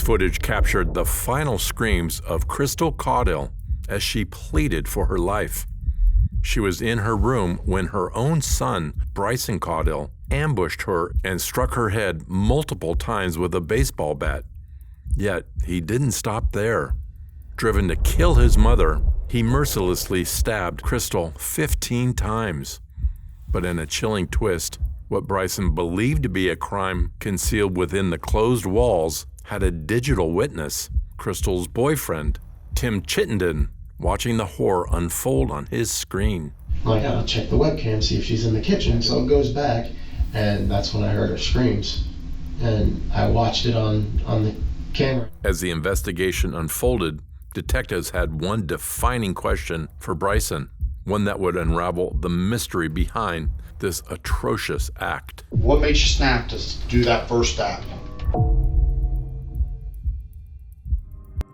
This footage captured the final screams of Bryce Caudill as she pleaded for her life. She was in her room when her own son, Brycen Caudill, ambushed her and struck her head multiple times with a baseball bat. Yet he didn't stop there. Driven to kill his mother, he mercilessly stabbed Brycen 15 times. But in a chilling twist, what Brycen believed to be a crime concealed within the closed walls had a digital witness, Brycen's boyfriend, Tim Chittenden, watching the horror unfold on his screen. Like, I'll check the webcam, see if she's in the kitchen. So it goes back, and that's when I heard her screams. And I watched it on the camera. As the investigation unfolded, detectives had one defining question for Brycen, one that would unravel the mystery behind this atrocious act. What makes you snap to do that first stab?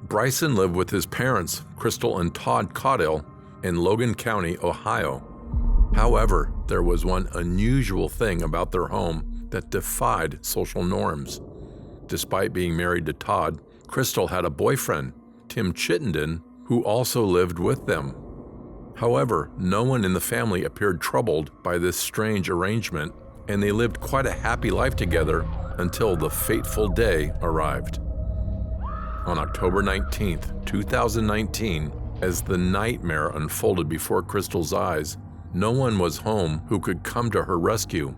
Brycen lived with his parents, Crystal and Todd Caudill, in Logan County, Ohio. However, there was one unusual thing about their home that defied social norms. Despite being married to Todd, Crystal had a boyfriend, Tim Chittenden, who also lived with them. However, no one in the family appeared troubled by this strange arrangement, and they lived quite a happy life together until the fateful day arrived. On October 19th, 2019, as the nightmare unfolded before Crystal's eyes, no one was home who could come to her rescue.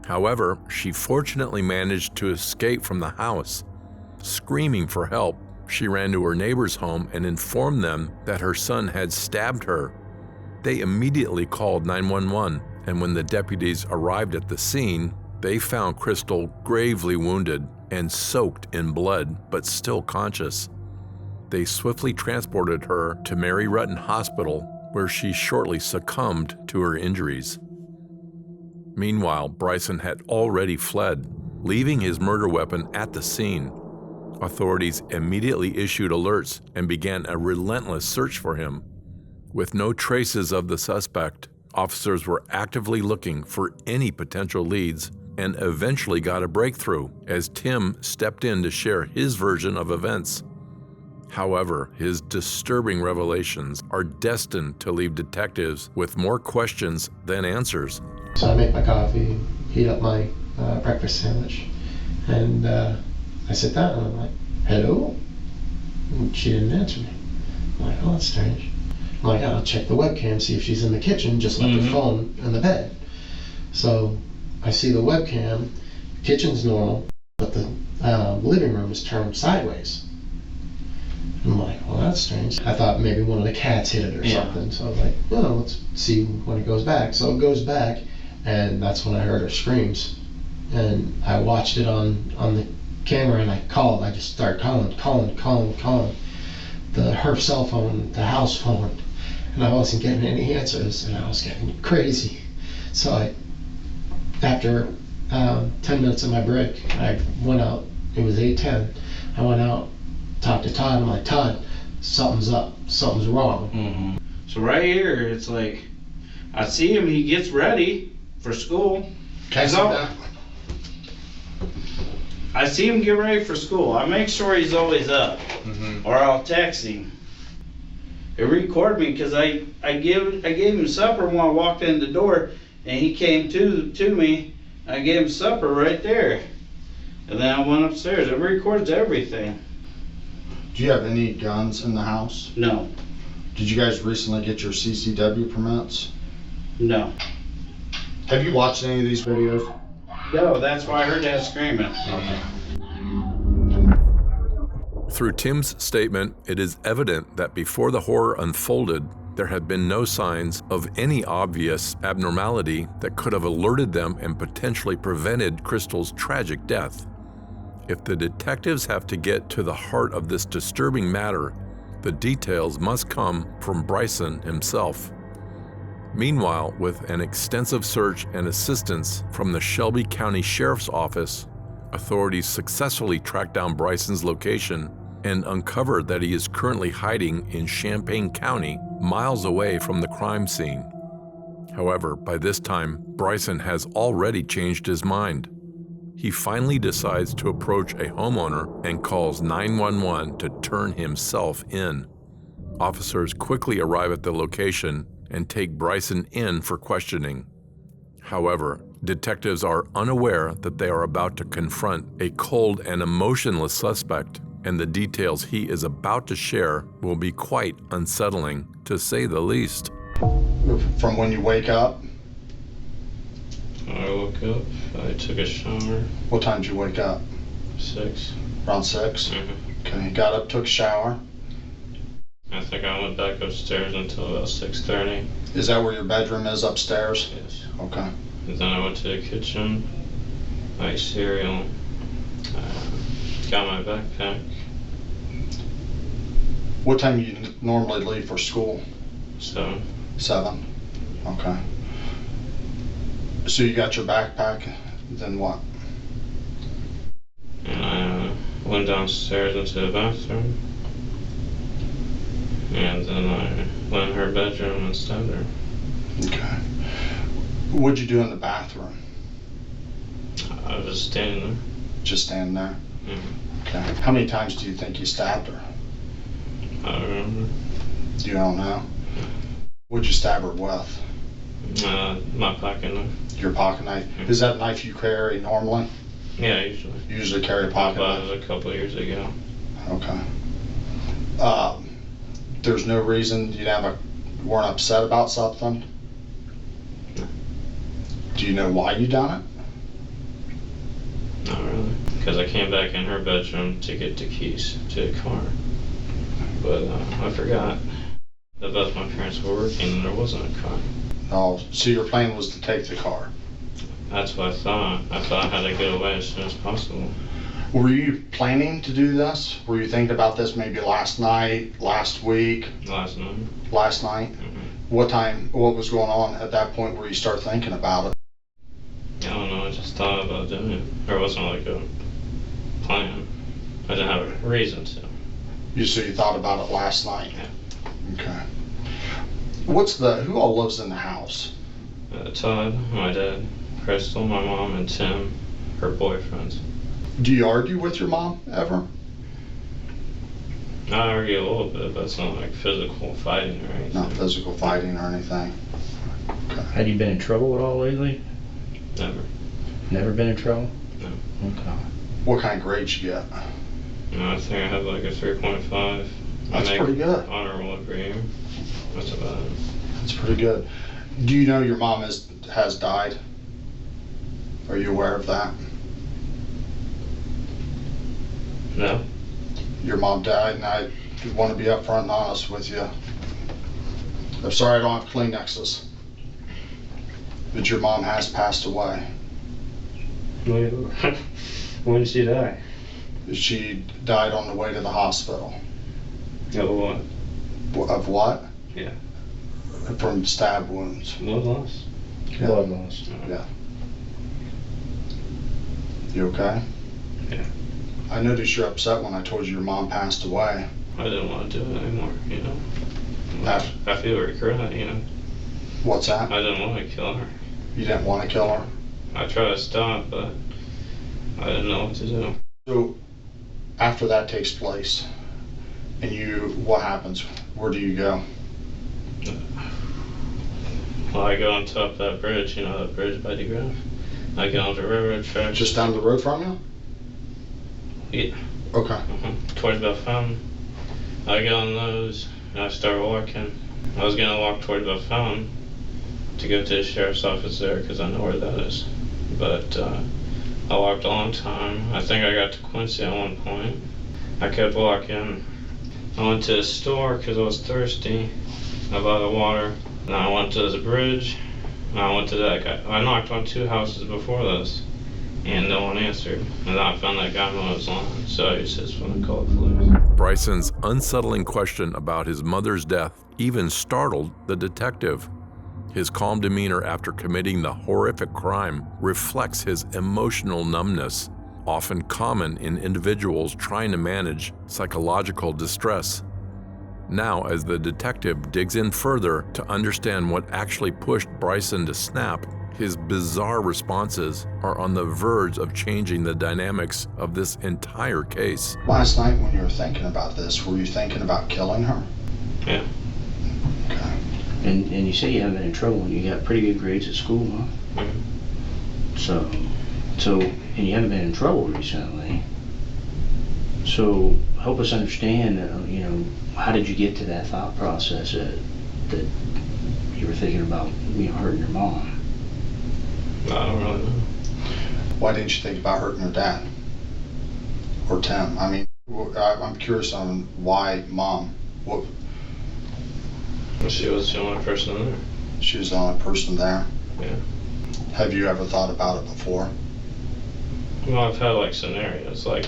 However, she fortunately managed to escape from the house. Screaming for help, she ran to her neighbor's home and informed them that her son had stabbed her. They immediately called 911, and when the deputies arrived at the scene, they found Crystal gravely wounded and soaked in blood, but still conscious. They swiftly transported her to Mary Rutten Hospital, where she shortly succumbed to her injuries. Meanwhile, Brycen had already fled, leaving his murder weapon at the scene. Authorities immediately issued alerts and began a relentless search for him. With no traces of the suspect, officers were actively looking for any potential leads and eventually got a breakthrough as Tim stepped in to share his version of events. However, his disturbing revelations are destined to leave detectives with more questions than answers. So I make my coffee, heat up my breakfast sandwich, and I sit down and I'm like, hello? And she didn't answer me. I'm like, oh, that's strange. I'm like, I'll check the webcam, see if she's in the kitchen, just left her phone in the bed. So I see the webcam, kitchen's normal, but the living room is turned sideways. I'm like, well, that's strange. I thought maybe one of the cats hit it or something. So I was like, well, let's see when it goes back. So it goes back, and that's when I heard her screams. And I watched it on the camera, and I called. I just started calling. Her cell phone, the house phone, and I wasn't getting any answers, and I was getting crazy. So after 10 minutes of my break, I went out. It was 8:10. I went out, talked to Todd. I'm like, Todd, something's up. Something's wrong. So right here, it's like, I see him. He gets ready for school. I see him get ready for school. I make sure he's always up, or I'll text him. It recorded me because I gave him supper when I walked in the door, and he came to me. I gave him supper right there, and then I went upstairs. It records everything. Do you have any guns in the house? No. Did you guys recently get your CCW permits? No. Have you watched any of these videos? No, that's why I heard that screaming. Through Tim's statement, it is evident that before the horror unfolded, there had been no signs of any obvious abnormality that could have alerted them and potentially prevented Crystal's tragic death. If the detectives have to get to the heart of this disturbing matter, the details must come from Brycen himself. Meanwhile, with an extensive search and assistance from the Shelby County Sheriff's Office, authorities successfully tracked down Brycen's location and uncovered that he is currently hiding in Champaign County, miles away from the crime scene. However, by this time, Brycen has already changed his mind. he finally decides to approach a homeowner and calls 911 to turn himself in. Officers quickly arrive at the location and take Brycen in for questioning. However, detectives are unaware that they are about to confront a cold and emotionless suspect, and the details he is about to share will be quite unsettling, to say the least. From when you wake up, I woke up, I took a shower. what time did you wake up? 6. Around 6? Mm-hmm. Okay, you got up, took a shower. I think I went back upstairs until about 6:30. Is that where your bedroom is, upstairs? Yes. Okay. And then I went to the kitchen, I ate cereal, got my backpack. What time do you normally leave for school? 7. 7? Okay. So you got your backpack, then what? And I went downstairs into the bathroom. And then I went in her bedroom and stabbed her. Okay. What'd you do in the bathroom? I was just standing there. Just standing there? Mm-hmm. Okay. How many times do you think you stabbed her? I don't remember. You don't know? What'd you stab her with? My pocket knife. Your pocket knife? Mm-hmm. Is that a knife you carry normally? Yeah, usually. You usually carry a I pocket bought knife? it a couple of years ago. Okay. There's no reason you weren't upset about something? No. Do you know why you done Not really. Because I came back in her bedroom to get the keys to the car. But I forgot that both my parents were working and there wasn't a car. it? Oh, so your plan was to take the car? That's what I thought. I thought I had to get away as soon as possible. Were you planning to do this? Were you thinking about this maybe last night, last week, Last night. last night? Mm-hmm. What was going on at that point where you start thinking about it? I don't know. I just thought about doing it. There wasn't like a plan. I didn't have a reason to. So you thought about it last night? Yeah. Okay. Who all lives in the house? Todd, my dad, Crystal, my mom, and Tim, her boyfriend. Do you argue with your mom ever? I argue a little bit, but it's not like physical fighting or anything. Not physical fighting or anything? Okay. Had you been in trouble at all lately? Never. Never been in trouble? No. Okay. What kind of grades you get? No, I think I had like a 3.5. That's pretty good. Honorable every year. That's about it. That's pretty good. Do you know your mom has died? Are you aware of that? No. Your mom died, and I want to be upfront and honest with you. I'm sorry I don't have Kleenexes, but your mom has passed away. When did she die? She died on the way to the hospital. Oh, what? Of what? Yeah. From stab wounds. Blood loss? Yeah. Blood loss. Yeah. You okay? Yeah. I noticed you're upset when I told you your mom passed away. I didn't want to do it anymore, you know. That- I feel regret, you know. What's that? I didn't want to kill her. You didn't want to kill her? I tried to stop, but I didn't know what to do. So, after that takes place, and what happens? Where do you go? Well, I go on top of that bridge, you know, that bridge by DeGraff. I get on the railroad tracks. Just down the road from you? Yeah. Okay. Towards Bell Fountain. I get on those and I start walking. I was gonna walk towards Bell Fountain to go to the sheriff's office there because I know where that is. But I walked a long time. I think I got to Quincy at one point. I kept walking. I went to the store because I was thirsty. I bought the water. And I went to the bridge. And I went to that guy. I knocked on 2 houses before this. And no one answered. And then I found that guy who was lying. So I used his phone to call the police. Brycen's unsettling question about his mother's death even startled the detective. His calm demeanor after committing the horrific crime reflects his emotional numbness, often common in individuals trying to manage psychological distress. Now, as the detective digs in further to understand what actually pushed Brycen to snap, His bizarre responses are on the verge of changing the dynamics of this entire case. Last night when you were thinking about this, were you thinking about killing her? Yeah. Okay. And you say you haven't been in trouble and you got pretty good grades at school, huh? Mhm. So, and you haven't been in trouble recently. So help us understand, how did you get to that thought process that you were thinking about, hurting your mom? I don't really know. Why didn't you think about hurting her dad? Or Tim? I mean, I'm curious on why mom. What? She was the only person in there. She was the only person there? Yeah. Have you ever thought about it before? Well, I've had like scenarios, like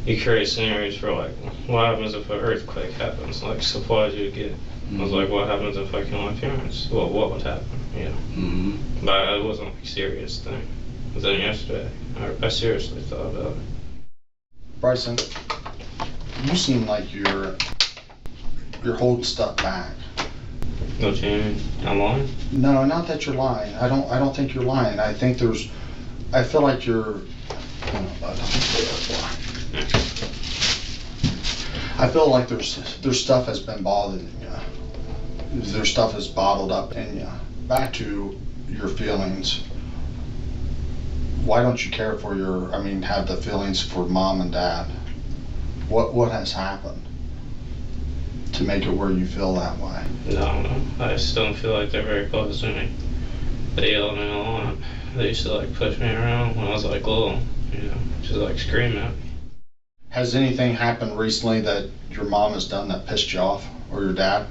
you create scenarios for like, what happens if an earthquake happens? Like supplies you get. I was like, what happens if I kill my parents? Well, what would happen? Mm-hmm. But it wasn't like a serious thing. But then yesterday, I seriously thought about it. Brycen, you seem like you're holding stuff back. What you mean? I'm lying? No, not that you're lying. I don't think you're lying. I feel like you're. I feel like there's stuff has been bothering you. There's stuff is bottled up in you. Back to your feelings. Why don't you care for have the feelings for mom and dad? What has happened to make it where you feel that way? No. I just don't feel like they're very close to me. They yell at me a lot. They used to like push me around when I was like little, just like scream at me. Has anything happened recently that your mom has done that pissed you off, or your dad?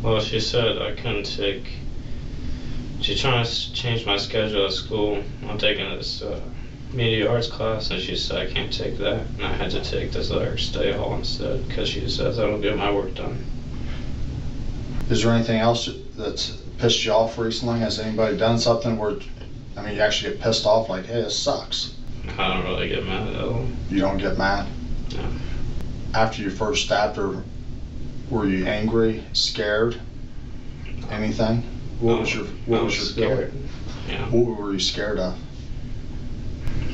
Well, she said I couldn't take. She's trying to change my schedule at school. I'm taking this media arts class, and she said I can't take that, and I had to take this other study hall instead because she says I don't get my work done. Is there anything else that's pissed you off recently? Has anybody done something where, you actually get pissed off, like, hey, this sucks? I don't really get mad at all. You don't get mad? No. After you first stabbed her, were you angry, scared, anything? What was your scared. feeling? Yeah. What were you scared of?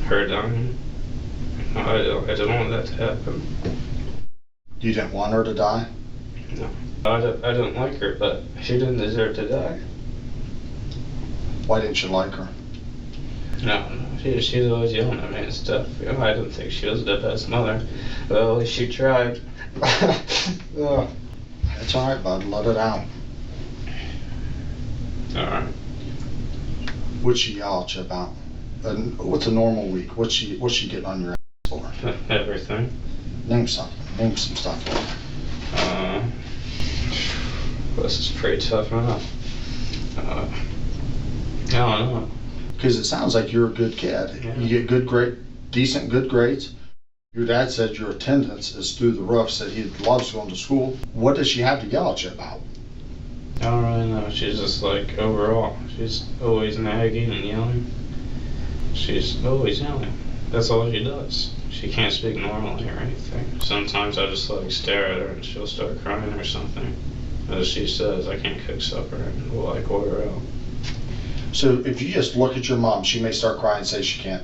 Her dying. I didn't want that to happen. You didn't want her to die? No. I didn't like her, but she didn't deserve to die. Why didn't you like her? No. She's always yelling at me and stuff. I didn't think she was the best mother. Well, at least she tried. Ugh. It's all right, bud. Let it out. All right. What'd she yell at you about? What's a normal week? What's she getting on your ass for? Everything. Name something. Name some stuff for me. This is pretty tough enough. I don't know. Because it sounds like you're a good kid. Yeah. You get decent good grades. Your dad said your attendance is through the roof, said he loves going to school. What does she have to yell at you about? I don't really know. She's just like, overall, she's always nagging and yelling. She's always yelling. That's all she does. She can't speak normally or anything. Sometimes I just like stare at her and she'll start crying or something. As she says, I can't cook supper, and we'll like order out. So if you just look at your mom, she may start crying and say she can't.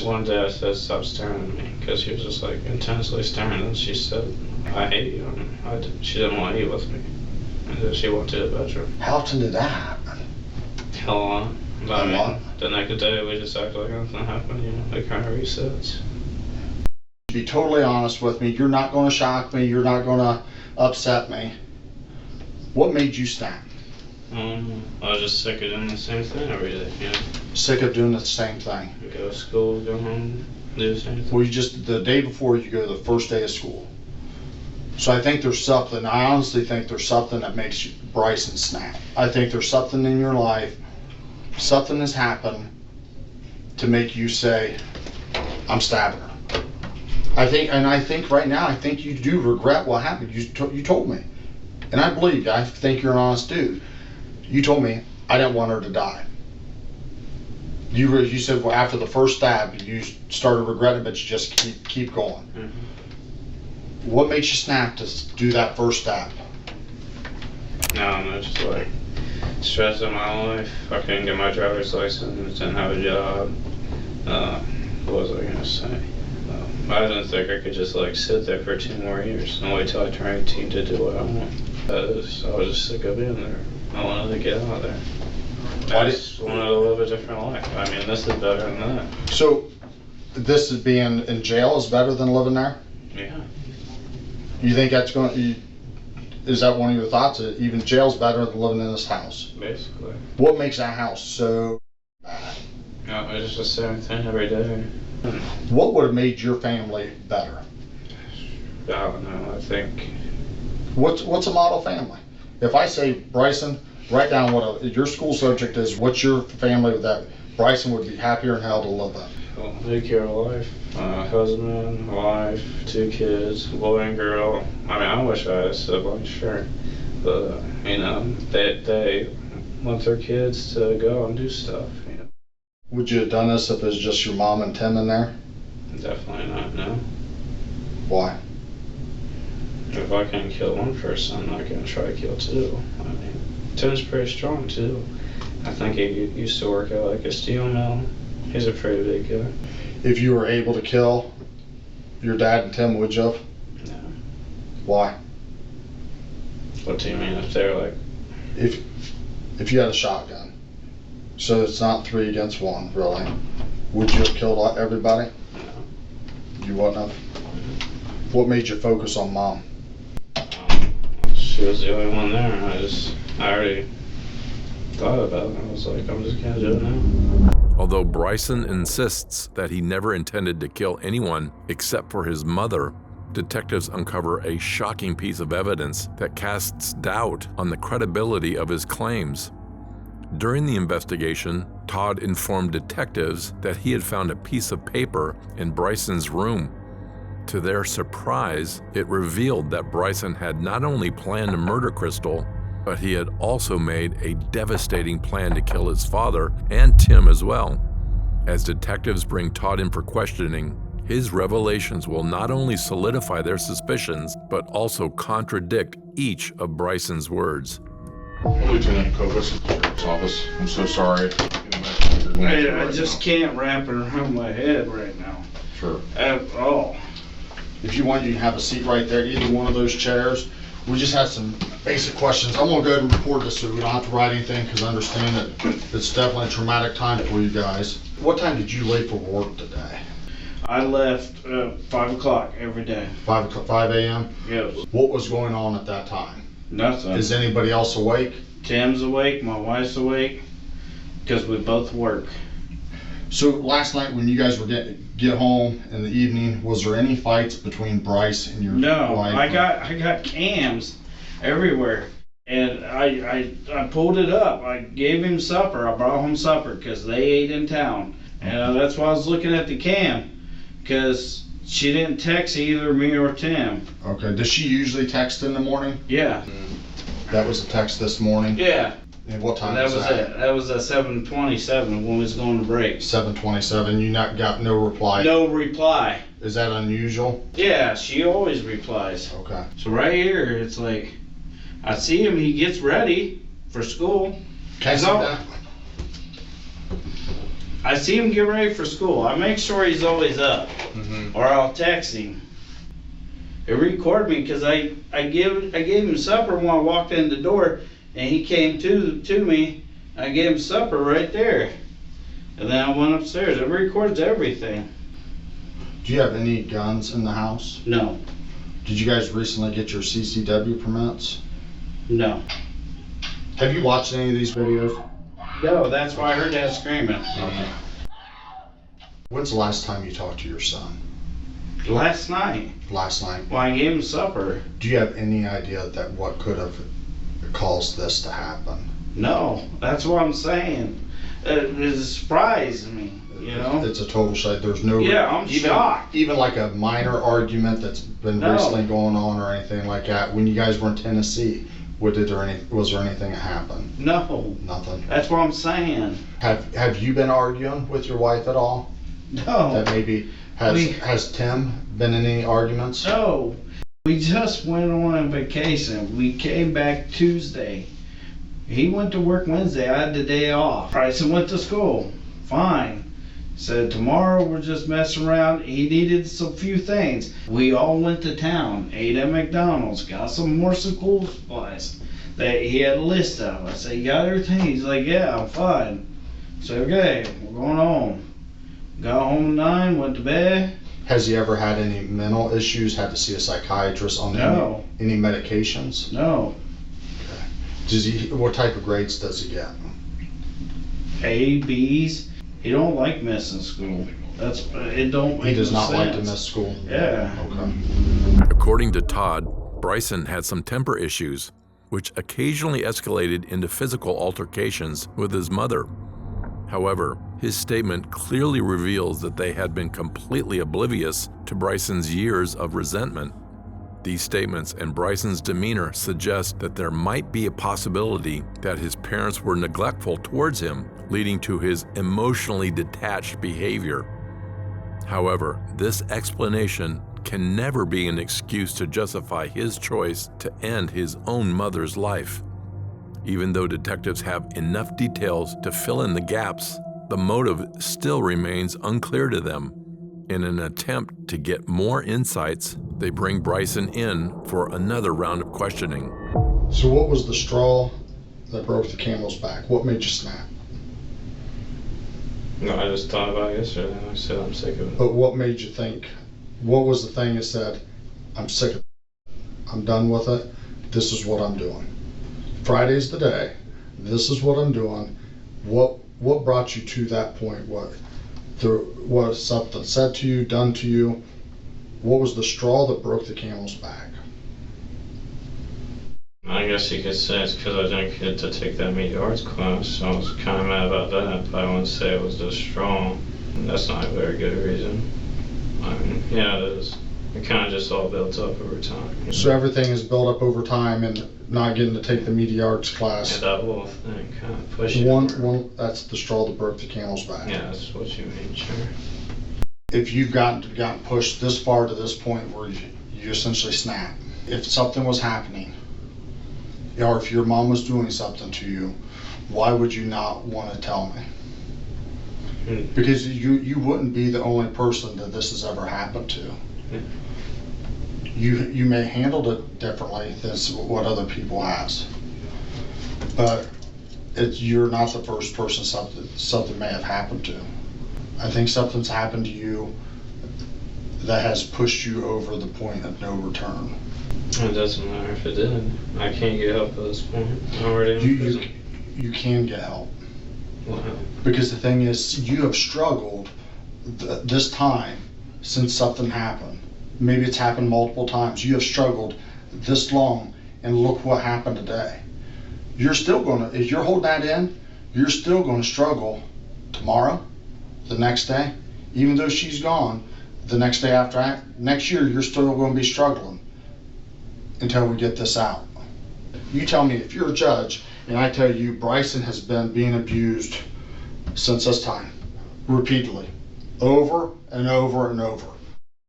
One day I said, stop staring at me, because she was just like intensely staring, and she said, I hate you, and she didn't want to eat with me. And then she went to the bedroom. How often did that happen? Hell on. But A lot? The next day we just act like nothing happened, it kind of resets. To be totally honest with me, you're not going to shock me, you're not going to upset me. What made you snap? I was just sick of doing the same thing every day, Sick of doing the same thing. Go to school, go home, do the same thing. Well, the day before you go the first day of school. So I think there's something, I honestly think there's something that makes Brycen snap. I think there's something in your life, something has happened to make you say, I'm stabbing her. I think right now, I think you do regret what happened. You told me. And I believe you. I think you're an honest dude. You told me I didn't want her to die. You said after the first stab, you started regretting, but you just keep going. Mm-hmm. What makes you snap to do that first stab? No, just like, stress in my life. I couldn't get my driver's license, didn't have a job. What was I gonna say? I didn't think I could just like sit there for 2 more years and wait till I turned 18 to do what I want. I was just sick of being there. I wanted to get out of there. I just wanted to live a different life. I mean, this is better than that. So, this is being in jail is better than living there? Yeah. You think that's is that one of your thoughts? That even jail's better than living in this house? Basically. What makes that house so bad? No, it's just the same thing every day. What would have made your family better? I don't know, I think. What's a model family? If I say, Brycen, write down what your school subject is, what's your family that Brycen would be happier in hell to live in? Well, nuclear life, husband, wife, 2 kids, boy and girl. I mean, I wish I had a sibling, sure. But, you know, they want their kids to go and do stuff, you know. Would you have done this if it was just your mom and Tim in there? Definitely not, no. Why? If I can kill one person, I'm not going to try to kill 2. I mean, Tim's pretty strong, too. I think he used to work at like a steel mill. He's a pretty big guy. If you were able to kill your dad and Tim, would you have? No. Why? What do you mean if they're like... If you had a shotgun, so it's not 3 against 1, really, would you have killed everybody? No. You wouldn't have? What made you focus on mom? She was the only one there. I already thought about it. I was like, I'm just gonna do it now. Although Brycen insists that he never intended to kill anyone except for his mother, detectives uncover a shocking piece of evidence that casts doubt on the credibility of his claims. During the investigation, Todd informed detectives that he had found a piece of paper in Brycen's room. To their surprise, it revealed that Brycen had not only planned to murder Crystal, but he had also made a devastating plan to kill his father and Tim as well. As detectives bring Todd in for questioning, his revelations will not only solidify their suspicions, but also contradict each of Brycen's words. Lieutenant Kovas, Sheriff's Office. I'm so sorry. I just can't wrap it around my head right now. Sure. At all. If you want, you can have a seat right there, either one of those chairs. We just had some basic questions. I'm gonna go ahead and record this so we don't have to write anything, because I understand that it's definitely a traumatic time for you guys. What time did you leave for work today? I left 5 o'clock every day. 5 a.m.? Yes. What was going on at that time? Nothing. Is anybody else awake? Tim's awake, my wife's awake, because we both work. So last night when you guys were get home in the evening, was there any fights between Bryce and your wife? I got cams everywhere, and I pulled it up. I gave him supper. I brought home supper because they ate in town, and that's why I was looking at the cam, because she didn't text either me or Tim. Okay. Does she usually text in the morning? Yeah. That was a text this morning. Yeah. And what time That was was that? it. That was at 7:27 when we was going to break. 7:27. You got no reply. No reply. Is that unusual? Yeah, she always replies. Okay. So right here, it's like, I see him, he gets ready for school. Can I see No. that? I see him get ready for school. I make sure he's always up, or I'll text him. It recorded me because I gave him supper when I walked in the door, and he came to me. I gave him supper right there, and then I went upstairs. It records everything. Do you have any guns in the house? No, Did you guys recently get your CCW permits? no, Have you watched any of these videos? no. That's why I heard that screaming. When's the last time you talked to your son? Last night, Last night. when I gave him supper. Do you have any idea that what could have caused this to happen? No, that's what I'm saying. It surprised me, you know? It's a total shite. There's no. Yeah, I'm shocked. Even like a minor argument that's been No. recently going on or anything like that. When you guys were in Tennessee, was there anything that happened? No, Nothing. that's what I'm saying. Have you been arguing with your wife at all? No, That maybe has Tim been in any arguments? no. We just went on a vacation. We came back Tuesday. He went to work Wednesday. I had the day off. Brycen went to school. Fine. Said tomorrow we're just messing around. He needed some few things. We all went to town, ate at McDonald's, got some more school supplies that he had a list of. I said, you got everything? He's like, yeah, I'm fine. I said, okay, we're going home. Got home at 9, went to bed. Has he ever had any mental issues? Had to see a psychiatrist on No. any medications? No. Does he? What type of grades does he get? A, B's. He don't like missing school. It don't make He does no not like to sense. miss school. Yeah. Okay. According to Todd, Brycen had some temper issues, which occasionally escalated into physical altercations with his mother. However, his statement clearly reveals that they had been completely oblivious to Brycen's years of resentment. These statements and Brycen's demeanor suggest that there might be a possibility that his parents were neglectful towards him, leading to his emotionally detached behavior. However, this explanation can never be an excuse to justify his choice to end his own mother's life. Even though detectives have enough details to fill in the gaps, the motive still remains unclear to them. In an attempt to get more insights, they bring Brycen in for another round of questioning. So what was the straw that broke the camel's back? What made you snap? No, I just thought about it yesterday and I said I'm sick of it. But what made you think? What was the thing that said, I'm sick of it, I'm done with it, this is what I'm doing? Friday's the day, this is what I'm doing. What brought you to that point? What was something said to you, done to you? What was the straw that broke the camel's back? I guess you could say it's because I didn't get to take that media arts class, so I was kind of mad about that, but I wouldn't say it was just strong. That's not a very good reason. I mean, yeah, it is. It kind of just all built up over time. So everything is built up over time and not getting to take the media arts class. Yeah, that whole thing kind of pushed you. One, that's the straw that broke the camel's back. Yeah, that's what you mean, sure. If you've gotten pushed this far to this point where you essentially snap, if something was happening, or if your mom was doing something to you, why would you not want to tell me? Because you wouldn't be the only person that this has ever happened to. You may handle it differently than what other people has, but you're not the first person something may have happened to. I think something's happened to you that has pushed you over the point of no return. It doesn't matter if it did. I can't get help at this point. I'm already in prison. You can get help. Wow. Because the thing is, you have struggled this time since something happened. Maybe it's happened multiple times. You have struggled this long, and look what happened today. You're still gonna, if you're holding that in, you're still gonna struggle tomorrow, the next day, even though she's gone, the next day after that, next year, you're still gonna be struggling until we get this out. You tell me, if you're a judge, and I tell you Brycen has been being abused since this time, repeatedly, over and over and over.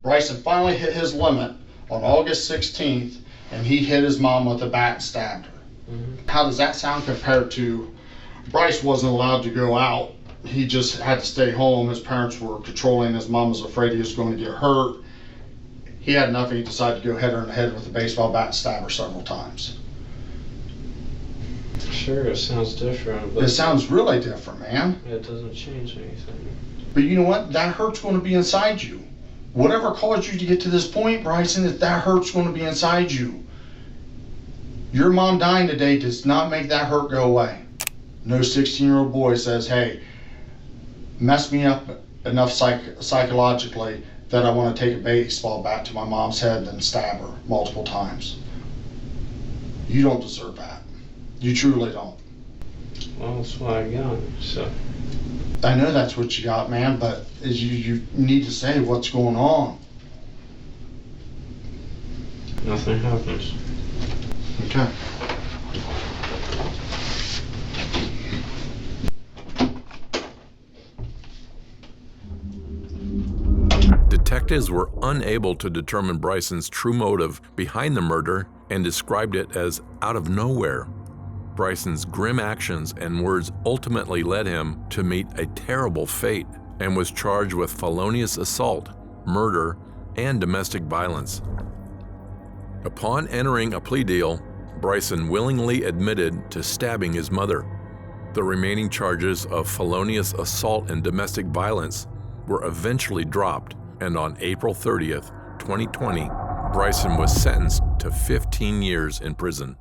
Brycen finally hit his limit on August 16th, and he hit his mom with a bat and stabbed her. Mm-hmm. How does that sound compared to Bryce wasn't allowed to go out? He just had to stay home. His parents were controlling. His mom was afraid he was going to get hurt. He had nothing. He decided to go hit her in the head with a baseball bat and stab her several times. Sure, it sounds different, but It sounds really different, man. it doesn't change anything. But you know what? That hurt's going to be inside you. Whatever caused you to get to this point, Brycen, that hurt's going to be inside you. Your mom dying today does not make that hurt go away. No 16-year-old boy says, hey, mess me up enough psychologically that I want to take a baseball bat to my mom's head and stab her multiple times. You don't deserve that. You truly don't. Well, that's what I got, so. I know that's what you got, man, but you need to say what's going on. Nothing happens. Okay. Detectives were unable to determine Brycen's true motive behind the murder and described it as out of nowhere. Brycen's grim actions and words ultimately led him to meet a terrible fate and was charged with felonious assault, murder, and domestic violence. Upon entering a plea deal, Brycen willingly admitted to stabbing his mother. The remaining charges of felonious assault and domestic violence were eventually dropped, and on April 30th, 2020, Brycen was sentenced to 15 years in prison.